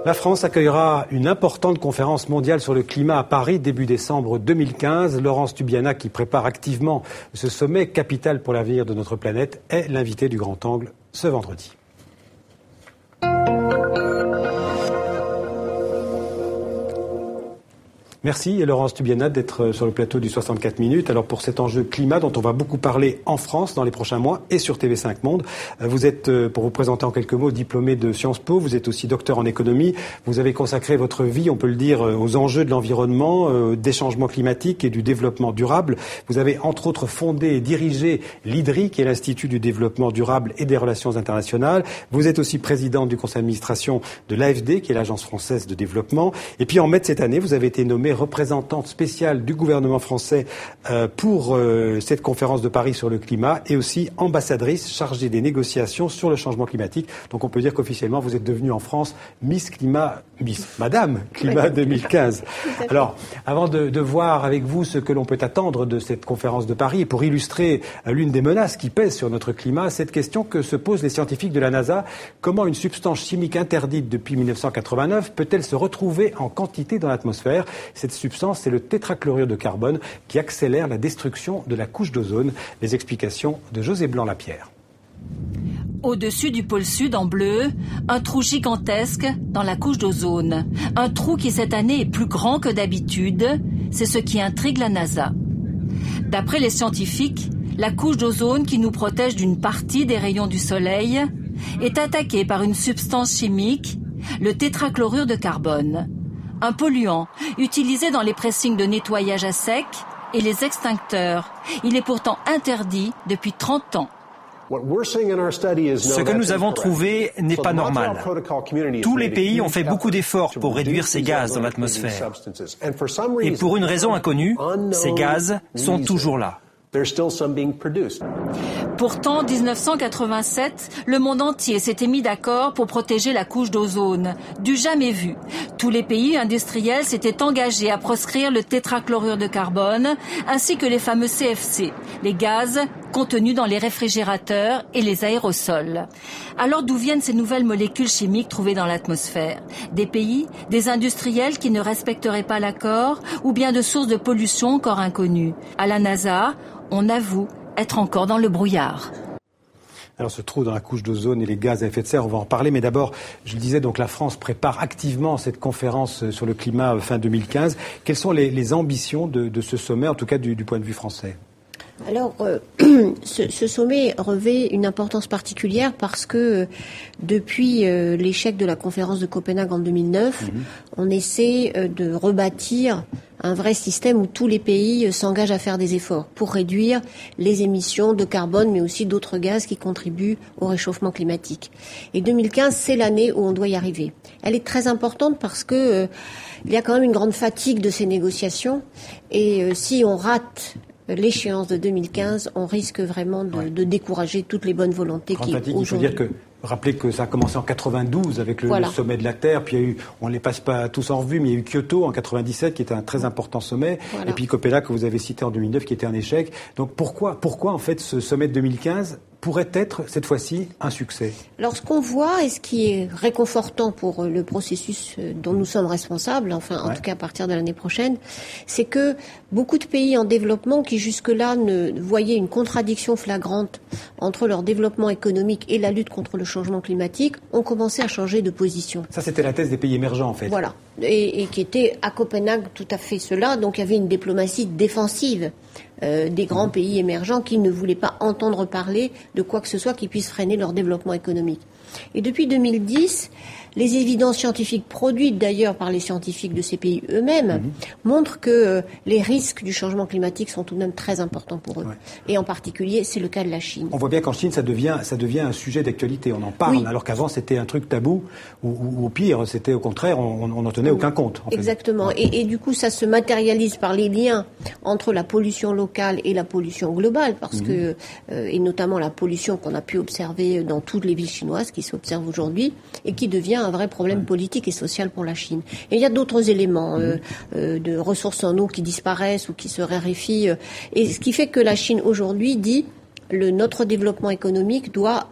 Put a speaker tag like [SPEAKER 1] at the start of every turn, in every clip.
[SPEAKER 1] La France accueillera une importante conférence mondiale sur le climat à Paris début décembre 2015. Laurence Tubiana, qui prépare activement ce sommet capital pour l'avenir de notre planète, est l'invitée du Grand Angle ce vendredi. Merci Laurence Tubiana d'être sur le plateau du 64 minutes. Alors pour cet enjeu climat dont on va beaucoup parler en France dans les prochains mois et sur TV5 Monde, vous êtes, pour vous présenter en quelques mots, diplômé de Sciences Po, vous êtes aussi docteur en économie, vous avez consacré votre vie, on peut le dire, aux enjeux de l'environnement, des changements climatiques et du développement durable. Vous avez entre autres fondé et dirigé l'IDRI, qui est l'Institut du développement durable et des relations internationales. Vous êtes aussi présidente du conseil d'administration de l'AFD, qui est l'Agence française de développement. Et puis en mai de cette année, vous avez été nommée représentante spéciale du gouvernement français pour cette conférence de Paris sur le climat et aussi ambassadrice chargée des négociations sur le changement climatique. Donc on peut dire qu'officiellement vous êtes devenue en France Madame Climat 2015. Alors avant de voir avec vous ce que l'on peut attendre de cette conférence de Paris et pour illustrer l'une des menaces qui pèsent sur notre climat, cette question que se posent les scientifiques de la NASA: comment une substance chimique interdite depuis 1989 peut-elle se retrouver en quantité dans l'atmosphère? Cette substance, c'est le tétrachlorure de carbone qui accélère la destruction de la couche d'ozone. Les explications de José Blanc-Lapierre.
[SPEAKER 2] Au-dessus du pôle sud, en bleu, un trou gigantesque dans la couche d'ozone. Un trou qui, cette année, est plus grand que d'habitude. C'est ce qui intrigue la NASA. D'après les scientifiques, la couche d'ozone, qui nous protège d'une partie des rayons du soleil, est attaquée par une substance chimique, le tétrachlorure de carbone. Un polluant utilisé dans les pressings de nettoyage à sec et les extincteurs. Il est pourtant interdit depuis 30 ans.
[SPEAKER 3] Ce que nous avons trouvé n'est pas normal. Tous les pays ont fait beaucoup d'efforts pour réduire ces gaz dans l'atmosphère. Et pour une raison inconnue, ces gaz sont toujours là.
[SPEAKER 2] Pourtant, en 1987, le monde entier s'était mis d'accord pour protéger la couche d'ozone. Du jamais vu. Tous les pays industriels s'étaient engagés à proscrire le tétrachlorure de carbone, ainsi que les fameux CFC, les gaz contenus dans les réfrigérateurs et les aérosols. Alors d'où viennent ces nouvelles molécules chimiques trouvées dans l'atmosphère? Des pays, des industriels qui ne respecteraient pas l'accord, ou bien de sources de pollution encore inconnues? À la NASA, on avoue être encore dans le brouillard.
[SPEAKER 1] Alors ce trou dans la couche d'ozone et les gaz à effet de serre, on va en parler. Mais d'abord, je le disais, donc la France prépare activement cette conférence sur le climat fin 2015. Quelles sont les ambitions de ce sommet, en tout cas du point de vue français?
[SPEAKER 4] Alors, ce sommet revêt une importance particulière parce que depuis l'échec de la conférence de Copenhague en 2009, on essaie de rebâtir un vrai système où tous les pays s'engagent à faire des efforts pour réduire les émissions de carbone, mais aussi d'autres gaz qui contribuent au réchauffement climatique. Et 2015, c'est l'année où on doit y arriver. Elle est très importante parce que il y a quand même une grande fatigue de ces négociations. Et si on rate l'échéance de 2015, on risque vraiment de décourager toutes les bonnes volontés qui aujourd'hui...
[SPEAKER 1] Il faut dire que, rappelez que ça a commencé en 92 avec le sommet de la Terre, puis il y a eu, on ne les passe pas tous en revue, mais il y a eu Kyoto en 97 qui était un très important sommet, et puis Copenhague que vous avez cité en 2009 qui était un échec. Donc pourquoi en fait ce sommet de 2015 pourrait être cette fois-ci un succès?
[SPEAKER 4] Alors ce qu'on voit et ce qui est réconfortant pour le processus dont nous sommes responsables, enfin en tout cas à partir de l'année prochaine, c'est que beaucoup de pays en développement qui jusque-là ne voyaient une contradiction flagrante entre leur développement économique et la lutte contre le changement climatique ont commencé à changer de position.
[SPEAKER 1] Ça c'était la thèse des pays émergents en fait.
[SPEAKER 4] Voilà, et qui était à Copenhague tout à fait cela, donc il y avait une diplomatie défensive des grands pays émergents qui ne voulaient pas entendre parler de quoi que ce soit qui puisse freiner leur développement économique. Et depuis 2010, les évidences scientifiques produites d'ailleurs par les scientifiques de ces pays eux-mêmes montrent que les risques du changement climatique sont tout de même très importants pour eux. Et en particulier, c'est le cas de la Chine.
[SPEAKER 1] On voit bien qu'en Chine, ça devient un sujet d'actualité. On en parle, alors qu'avant, c'était un truc tabou, ou au pire, c'était au contraire, on n'en tenait aucun compte. En fait.
[SPEAKER 4] Exactement. Et du coup, ça se matérialise par les liens entre la pollution locale et la pollution globale, parce que, et notamment la pollution qu'on a pu observer dans toutes les villes chinoises, qui s'observe aujourd'hui, et qui devient un vrai problème politique et social pour la Chine. Et il y a d'autres éléments de ressources en eau qui disparaissent ou qui se raréfient. Et ce qui fait que la Chine aujourd'hui dit notre développement économique doit,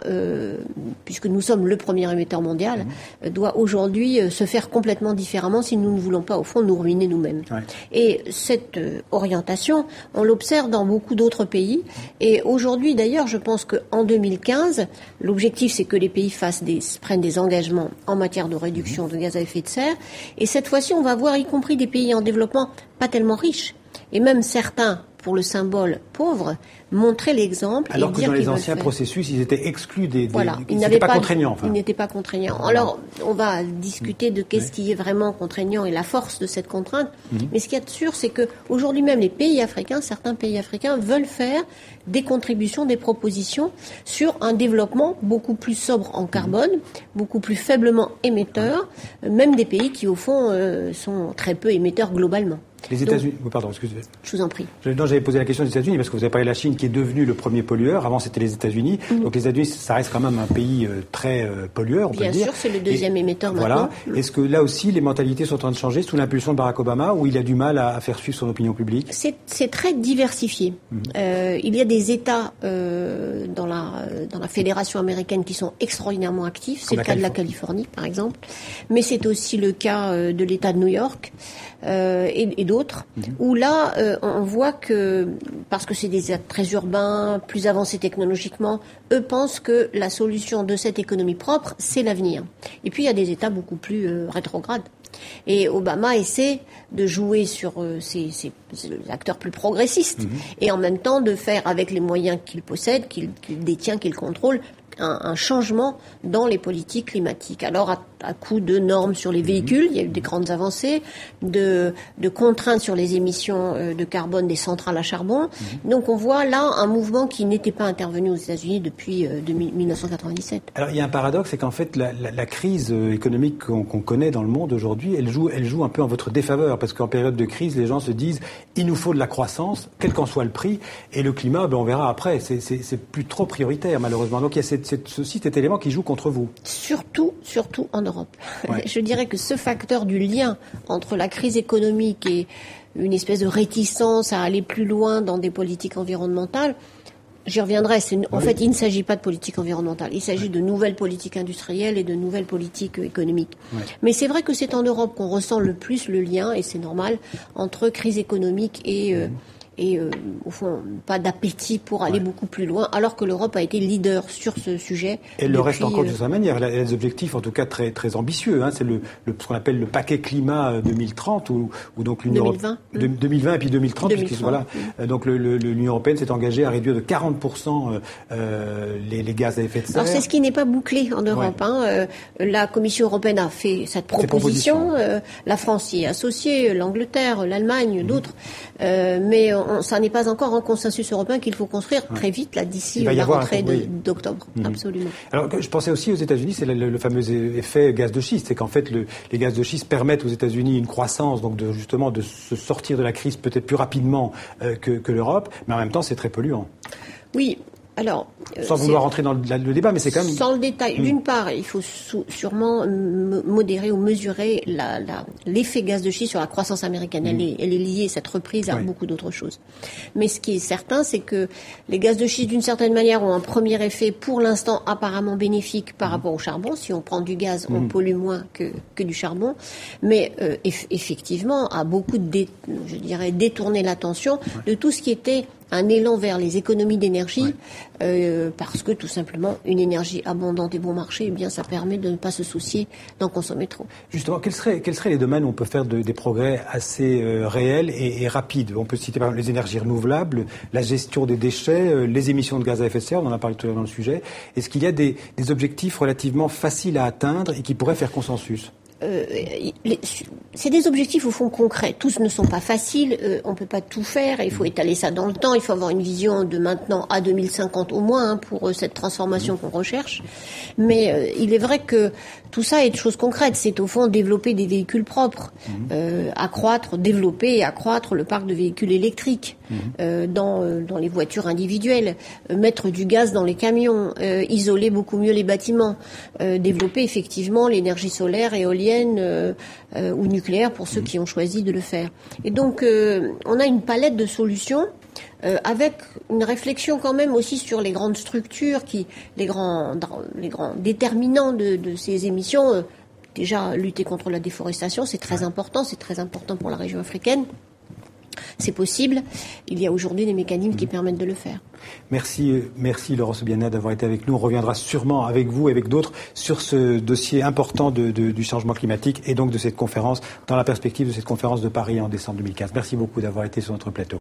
[SPEAKER 4] puisque nous sommes le premier émetteur mondial, doit aujourd'hui se faire complètement différemment si nous ne voulons pas, au fond, nous ruiner nous-mêmes. Ouais. Et cette orientation, on l'observe dans beaucoup d'autres pays. Et aujourd'hui, d'ailleurs, je pense qu'en 2015, l'objectif, c'est que les pays prennent des engagements en matière de réduction de gaz à effet de serre. Et cette fois-ci, on va voir, y compris des pays en développement pas tellement riches, et même certains, pour le symbole pauvre, montrer l'exemple.
[SPEAKER 1] Alors
[SPEAKER 4] et
[SPEAKER 1] que
[SPEAKER 4] dire
[SPEAKER 1] dans les
[SPEAKER 4] qu'ils
[SPEAKER 1] anciens
[SPEAKER 4] veulent
[SPEAKER 1] processus, ils étaient exclus
[SPEAKER 4] voilà,
[SPEAKER 1] ils n'étaient pas contraignants.
[SPEAKER 4] Ils n'étaient pas contraignants. Alors, on va discuter de qu'est-ce qui est vraiment contraignant et la force de cette contrainte. Mais ce qu'il y a de sûr, c'est que aujourd'hui même, certains pays africains veulent faire des contributions, des propositions sur un développement beaucoup plus sobre en carbone, beaucoup plus faiblement émetteur, même des pays qui, au fond, sont très peu émetteurs globalement.
[SPEAKER 1] Les États-Unis. Pardon, excusez.
[SPEAKER 4] Je vous en prie.
[SPEAKER 1] J'avais posé la question des États-Unis parce que vous avez parlé de la Chine qui est devenue le premier pollueur. Avant, c'était les États-Unis. Donc les États-Unis, ça reste quand même un pays très pollueur, on peut le dire.
[SPEAKER 4] Bien sûr, c'est le deuxième émetteur maintenant.
[SPEAKER 1] Voilà. Est-ce que là aussi, les mentalités sont en train de changer sous l'impulsion de Barack Obama, où il a du mal à faire suivre son opinion publique?
[SPEAKER 4] C'est très diversifié. Il y a des États dans la fédération américaine qui sont extraordinairement actifs. C'est le cas de la Californie, par exemple. Mais c'est aussi le cas de l'État de New York. Et d'autres, où là, on voit que, parce que c'est des États très urbains, plus avancés technologiquement, eux pensent que la solution de cette économie propre, c'est l'avenir. Et puis, il y a des États beaucoup plus rétrogrades. Et Obama essaie de jouer sur ces acteurs plus progressistes et en même temps de faire, avec les moyens qu'il possède, qu'il détient, qu'il contrôle, un changement dans les politiques climatiques. Alors, à coup de normes sur les véhicules, il y a eu des grandes avancées, de contraintes sur les émissions de carbone des centrales à charbon. Donc, on voit là un mouvement qui n'était pas intervenu aux États-Unis depuis 1997.
[SPEAKER 1] Alors, il y a un paradoxe, c'est qu'en fait, la crise économique qu'on connaît dans le monde aujourd'hui, elle joue un peu en votre défaveur, parce qu'en période de crise, les gens se disent, il nous faut de la croissance, quel qu'en soit le prix, et le climat, on verra après. C'est plus trop prioritaire, malheureusement. Donc, il y a cet élément qui joue contre vous.
[SPEAKER 4] Surtout en Europe. Ouais. Je dirais que ce facteur du lien entre la crise économique et une espèce de réticence à aller plus loin dans des politiques environnementales, j'y reviendrai. En fait, il ne s'agit pas de politique environnementale. Il s'agit de nouvelles politiques industrielles et de nouvelles politiques économiques. Ouais. Mais c'est vrai que c'est en Europe qu'on ressent le plus le lien, et c'est normal, entre crise économique et au fond, pas d'appétit pour aller beaucoup plus loin, alors que l'Europe a été leader sur ce sujet.
[SPEAKER 1] Et elle le reste encore de sa manière. Elle a des objectifs, en tout cas, très, très ambitieux. C'est ce qu'on appelle le paquet climat 2030, où donc l'Union 2020 et puis 2030. Voilà. Donc l'Union européenne s'est engagée à réduire de 40% les gaz à effet de serre.
[SPEAKER 4] Alors c'est ce qui n'est pas bouclé en Europe. Ouais. La Commission européenne a fait cette proposition. La France y est associée, l'Angleterre, l'Allemagne, d'autres. Mais ça n'est pas encore un consensus européen qu'il faut construire très vite, là, d'ici la rentrée d'octobre. Absolument.
[SPEAKER 1] Alors, je pensais aussi aux États-Unis, c'est le fameux effet gaz de schiste. C'est qu'en fait, les gaz de schiste permettent aux États-Unis une croissance, donc justement de se sortir de la crise peut-être plus rapidement que l'Europe, mais en même temps, c'est très polluant.
[SPEAKER 4] Oui. Alors,
[SPEAKER 1] sans vouloir rentrer dans le débat, mais c'est quand même...
[SPEAKER 4] Sans le détail. D'une part, il faut sûrement modérer ou mesurer l'effet gaz de schiste sur la croissance américaine. Elle est liée, cette reprise, à beaucoup d'autres choses. Mais ce qui est certain, c'est que les gaz de schiste, d'une certaine manière, ont un premier effet, pour l'instant, apparemment bénéfique par rapport au charbon. Si on prend du gaz, on pollue moins que du charbon. Mais effectivement, a beaucoup, détourné l'attention de tout ce qui était un élan vers les économies d'énergie, parce que tout simplement une énergie abondante et bon marché, eh bien ça permet de ne pas se soucier d'en consommer trop.
[SPEAKER 1] Justement, quels seraient les domaines où on peut faire des progrès assez réels et rapides? On peut citer par exemple les énergies renouvelables, la gestion des déchets, les émissions de gaz à effet de serre, on en a parlé tout à l'heure dans le sujet. Est-ce qu'il y a des objectifs relativement faciles à atteindre et qui pourraient faire consensus?
[SPEAKER 4] C'est des objectifs au fond concrets. Tous ne sont pas faciles, on peut pas tout faire, il faut étaler ça dans le temps, il faut avoir une vision de maintenant à 2050 au moins pour cette transformation qu'on recherche. Mais il est vrai que tout ça est de choses concrètes. C'est au fond développer des véhicules propres, développer et accroître le parc de véhicules électriques. dans les voitures individuelles, mettre du gaz dans les camions, isoler beaucoup mieux les bâtiments, développer effectivement l'énergie solaire, éolienne ou nucléaire pour ceux qui ont choisi de le faire. Et donc on a une palette de solutions avec une réflexion quand même aussi sur les grandes structures, les grands déterminants de ces émissions. Déjà, lutter contre la déforestation, c'est très important pour la région africaine. C'est possible. Il y a aujourd'hui des mécanismes qui permettent de le faire.
[SPEAKER 1] Merci Laurence Obiana d'avoir été avec nous. On reviendra sûrement avec vous et avec d'autres sur ce dossier important du changement climatique et donc de cette conférence, dans la perspective de cette conférence de Paris en décembre 2015. Merci beaucoup d'avoir été sur notre plateau.